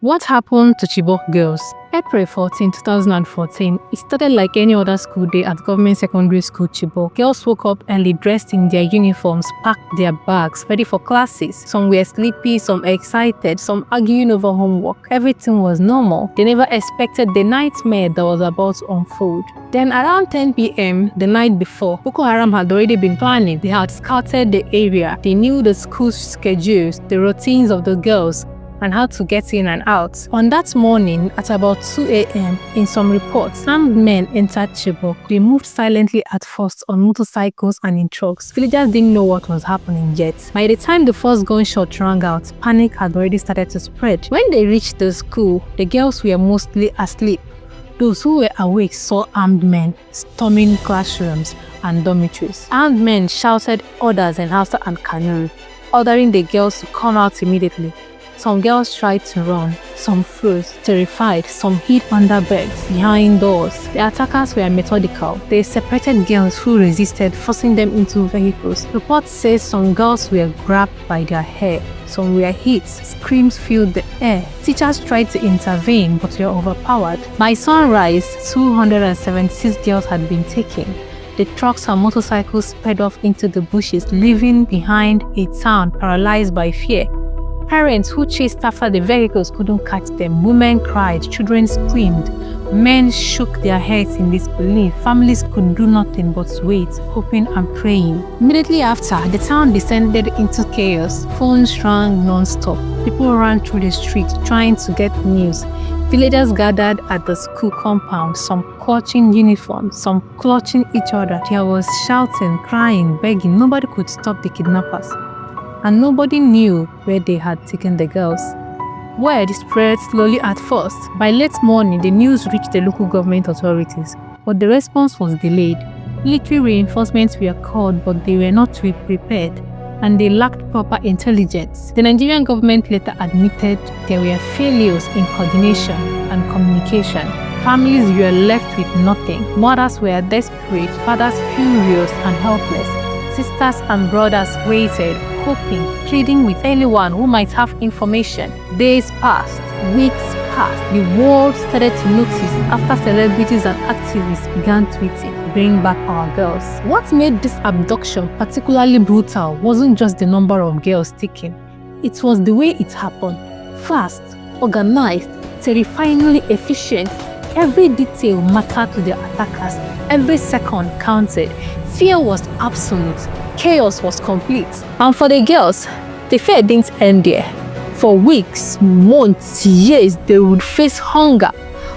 What happened to Chibok girls? April 14, 2014, it started like any other school day at government secondary school Chibok. Girls woke up early, dressed in their uniforms, packed their bags, ready for classes. Some were sleepy, some excited, some arguing over homework. Everything was normal. They never expected the nightmare that was about to unfold. Then around 10 p.m. the night before, Boko Haram had already been planning. They had scouted the area. They knew the school schedules, the routines of the girls, and how to get in and out. On that morning, at about 2 a.m., in some reports, armed men entered Chibok. They moved silently at first on motorcycles and in trucks. Villagers didn't know what was happening yet. By the time the first gunshot rang out, panic had already started to spread. When they reached the school, the girls were mostly asleep. Those who were awake saw armed men storming classrooms and dormitories. Armed men shouted orders in Hausa and Kanuri, ordering the girls to come out immediately. Some girls tried to run, some froze, terrified, some hid under beds, behind doors. The attackers were methodical. They separated girls who resisted, forcing them into vehicles. Reports say some girls were grabbed by their hair, some were hit, screams filled the air. Teachers tried to intervene but were overpowered. By sunrise, 276 girls had been taken. The trucks and motorcycles sped off into the bushes, leaving behind a town paralyzed by fear. Parents who chased after the vehicles couldn't catch them. Women cried, children screamed. Men shook their heads in disbelief. Families could do nothing but wait, hoping and praying. Immediately after, the town descended into chaos. Phones rang non-stop. People ran through the streets trying to get news. Villagers gathered at the school compound, some clutching uniforms, some clutching each other. There was shouting, crying, begging. Nobody could stop the kidnappers. And nobody knew where they had taken the girls. Word spread slowly at first. By late morning, the news reached the local government authorities, but the response was delayed. Military reinforcements were called, but they were not prepared, and they lacked proper intelligence. The Nigerian government later admitted there were failures in coordination and communication. Families were left with nothing. Mothers were desperate, fathers furious and helpless. Sisters and brothers waited, hoping, pleading with anyone who might have information. Days passed, weeks passed. The world started to notice after celebrities and activists began tweeting, "Bring back our girls." What made this abduction particularly brutal wasn't just the number of girls taken. It was the way it happened. Fast, organized, terrifyingly efficient. Every detail mattered to the attackers. Every second counted. Fear was absolute. Chaos was complete. And for the girls, the fear didn't end there. For weeks, months, years, they would face hunger,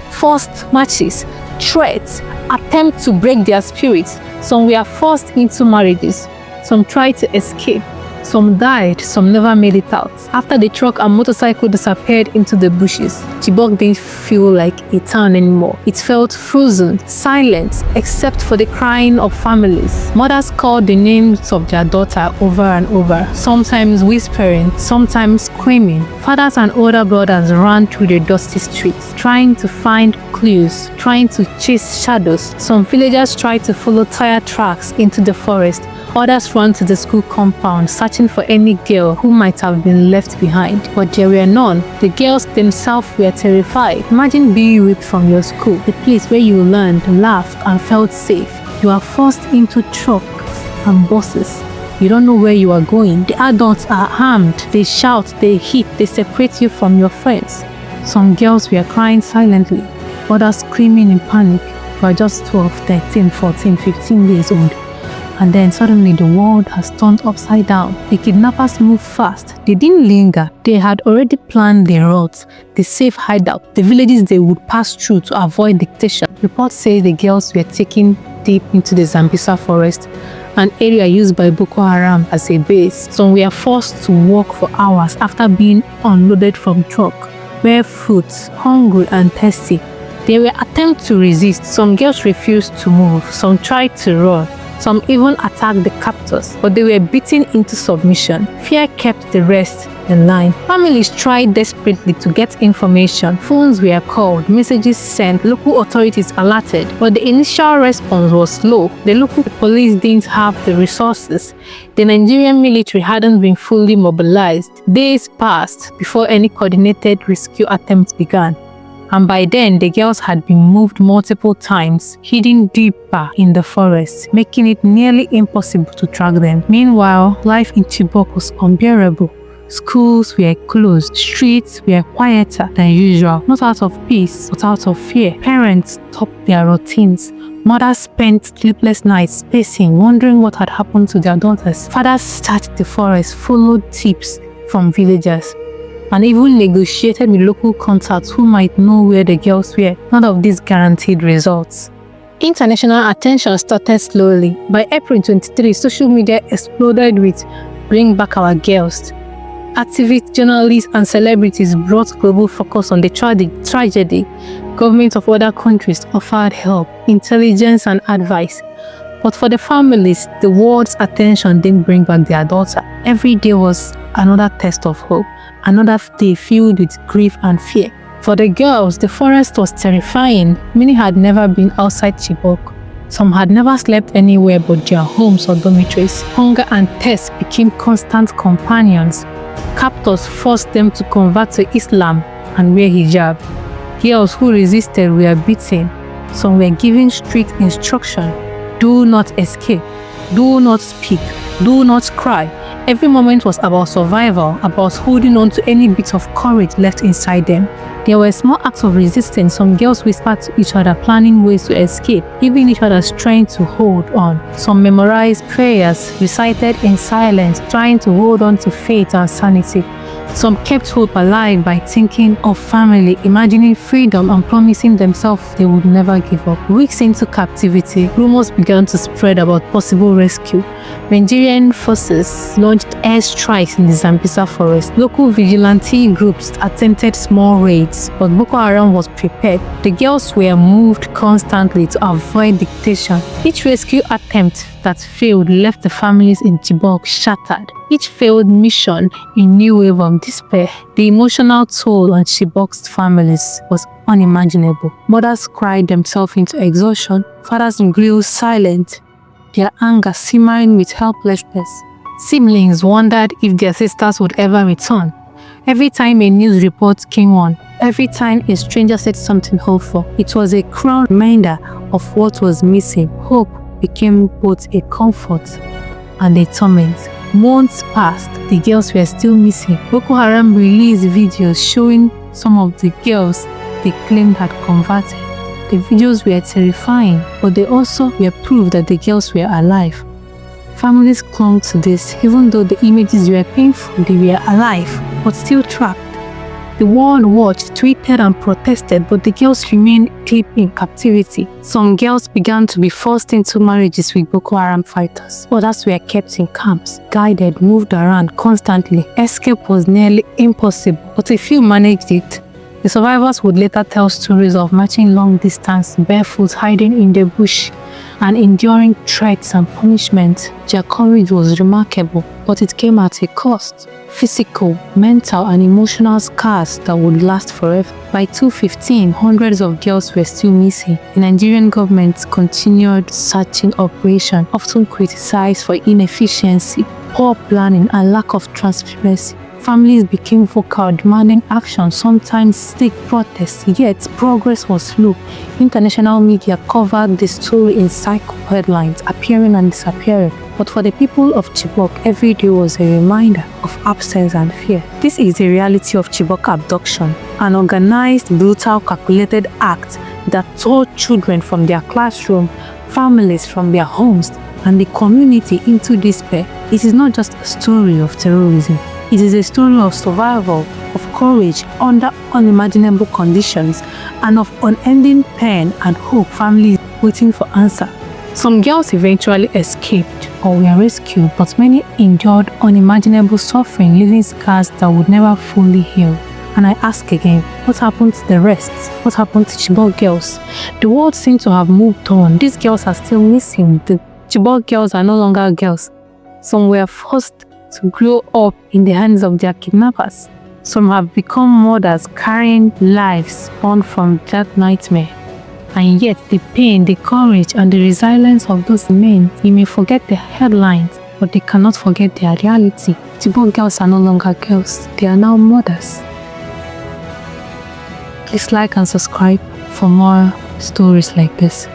forced marches, threats, attempts to break their spirits. Some were forced into marriages. Some tried to escape. Some died, some never made it out. After the truck and motorcycle disappeared into the bushes, Chibok didn't feel like a town anymore. It felt frozen, silent, except for the crying of families. Mothers called the names of their daughter over and over, sometimes whispering, sometimes screaming. Fathers and older brothers ran through the dusty streets, trying to find clues, trying to chase shadows. Some villagers tried to follow tire tracks into the forest. Others ran to the school compound, searching for any girl who might have been left behind. But there were none. The girls themselves were terrified. Imagine being ripped from your school, the place where you learned, laughed, and felt safe. You are forced into trucks and buses. You don't know where you are going. The adults are armed. They shout, they hit, they separate you from your friends. Some girls were crying silently, others screaming in panic. You are just 12, 13, 14, 15 years old. And then suddenly the world has turned upside down. The kidnappers moved fast. They didn't linger. They had already planned the routes, the safe hideout, the villages they would pass through to avoid dictation. Reports say the girls were taken deep into the Sambisa Forest, an area used by Boko Haram as a base. Some were forced to walk for hours after being unloaded from truck, barefoot, hungry and thirsty. There were attempts to resist. Some girls refused to move. Some tried to run. Some even attacked the captors, but they were beaten into submission. Fear kept the rest in line. Families tried desperately to get information. Phones were called, messages sent, local authorities alerted, but the initial response was slow. The local police didn't have the resources. The Nigerian military hadn't been fully mobilized. Days passed before any coordinated rescue attempt began. And by then, the girls had been moved multiple times, hidden deeper in the forest, making it nearly impossible to track them. Meanwhile, life in Chibok was unbearable. Schools were closed, streets were quieter than usual, not out of peace, but out of fear. Parents stopped their routines. Mothers spent sleepless nights pacing, wondering what had happened to their daughters. Fathers searched the forest, followed tips from villagers, and even negotiated with local contacts who might know where the girls were. None of these guaranteed results. International attention started slowly. By April 23, social media exploded with "Bring Back Our Girls." Activists, journalists, and celebrities brought global focus on the tragedy. Governments of other countries offered help, intelligence, and advice. But for the families, the world's attention didn't bring back their daughter. Every day was another test of hope, another day filled with grief and fear. For the girls, the forest was terrifying. Many had never been outside Chibok. Some had never slept anywhere but their homes or dormitories. Hunger and thirst became constant companions. Captors forced them to convert to Islam and wear hijab. Girls who resisted were beaten. Some were given strict instruction: do not escape, do not speak, do not cry. Every moment was about survival, about holding on to any bit of courage left inside them. There were small acts of resistance. Some girls whispered to each other, planning ways to escape, giving each other strength to hold on. Some memorized prayers, recited in silence, trying to hold on to faith and sanity. Some kept hope alive by thinking of family, imagining freedom, and promising themselves they would never give up. Weeks into captivity, rumors began to spread about possible rescue. Nigerian forces launched airstrikes in the Sambisa Forest. Local vigilante groups attempted small raids, but Boko Haram was prepared. The girls were moved constantly to avoid dictation. Each rescue attempt that failed left the families in Chibok shattered. Each failed mission a new wave of despair. The emotional toll on Chibok's families was unimaginable. Mothers cried themselves into exhaustion. Fathers grew silent, their anger simmering with helplessness. Siblings wondered if their sisters would ever return. Every time a news report came on, every time a stranger said something hopeful, it was a cruel reminder of what was missing. Hope became both a comfort and a torment. Months passed, the girls were still missing. Boko Haram released videos showing some of the girls they claimed had converted. The videos were terrifying, but they also were proof that the girls were alive. Families clung to this. Even though the images were painful, they were alive, but still trapped. The world watched, tweeted, and protested, but the girls remained deep in captivity. Some girls began to be forced into marriages with Boko Haram fighters. Others were kept in camps, guided, moved around constantly. Escape was nearly impossible, but a few managed it. The survivors would later tell stories of marching long distance, barefoot, hiding in the bush, and enduring threats and punishment. Their courage was remarkable, but it came at a cost. Physical, mental, and emotional scars that would last forever. By 2015, hundreds of girls were still missing. The Nigerian government continued searching operation, often criticized for inefficiency, poor planning, and lack of transparency. Families became vocal, demanding action, sometimes staged protests, yet progress was slow. International media covered the story in cycle headlines, appearing and disappearing. But for the people of Chibok, every day was a reminder of absence and fear. This is the reality of Chibok abduction, an organized, brutal, calculated act that tore children from their classroom, families from their homes, and the community into despair. It is not just a story of terrorism. It is a story of survival, of courage under unimaginable conditions, and of unending pain and hope. Families waiting for answer. Some girls eventually escaped or were rescued, but many endured unimaginable suffering, leaving scars that would never fully heal. And I ask again, what happened to the rest? What happened to Chibok girls? The world seemed to have moved on. These girls are still missing. The Chibok girls are no longer girls. Some were forced to grow up in the hands of their kidnappers. Some have become mothers carrying lives born from that nightmare. And yet the pain, the courage and the resilience of those men, you may forget the headlines, but they cannot forget their reality. Chibok girls are no longer girls, they are now mothers. Please like and subscribe for more stories like this.